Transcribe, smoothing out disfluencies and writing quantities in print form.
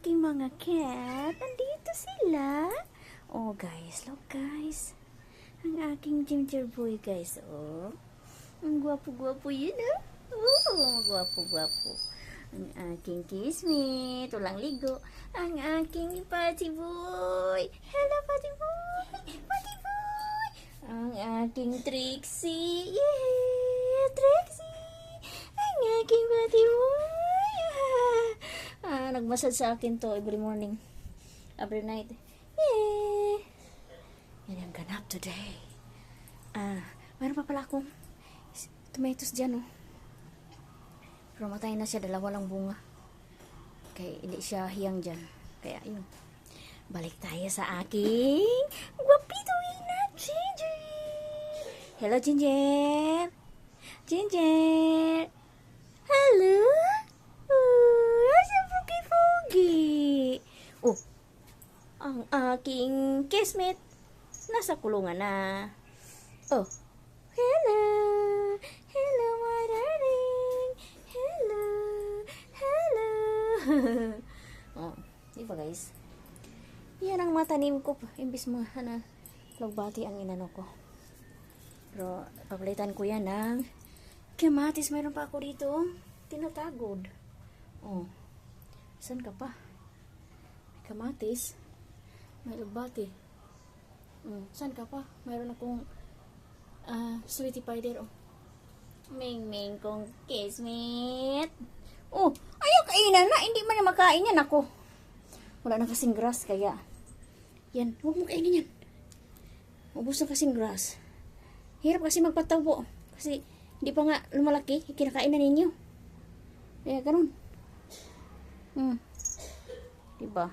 aking mga cat. Nandito sila. Oh, guys. Look, guys. Ang aking ginger boy, guys. Oh. Ang gwapo-gwapo yun, ah. Oh, gwapo-gwapo. Ang aking kismet. Walang ligo. Ang aking party boy. Hello, party boy. Party boy. Ang aking Trixie. Yeah, Trixie. Ang aking party boy. Nagmasad sa akin to every morning. Every night. Yeah. Yan ang ganap today. Mayroon pa pala akong tomatoes dyan, oh. Pero matay na siya, dalawa lang bunga. Kaya hindi siya hiyang dyan. Kaya yun. Balik tayo sa aking guwapito na Ginger. Hello, Ginger. Ginger. Hello. Asa pugi-pugi. Oh, ang aking kismet nasa kulungan na. Oh, hello. Hello, my darling. Hello. Hello. Oh, di ba guys? Yan ang matanim ko. Imbis mga lagbati ang inano ko. Pero papalitan ko yan ng kamatis. Mayroon pa ako dito. Tinatagod. Oh, saan ka pa? May kamatis. May lagbati. Saan ka pa? Mayroon akong sweetie pie there. Oh. Ming-ming kong kismet. Oh, ayaw kainan na. Hindi man na makain yan ako. Wala na kasing grass kaya. Yan, huwag mo kainin yan. Ubus na kasing grass. Hirap kasi magpatabo. Kasi hindi pa nga lumalaki. Kinakain na ninyo. Kaya ganun. Diba?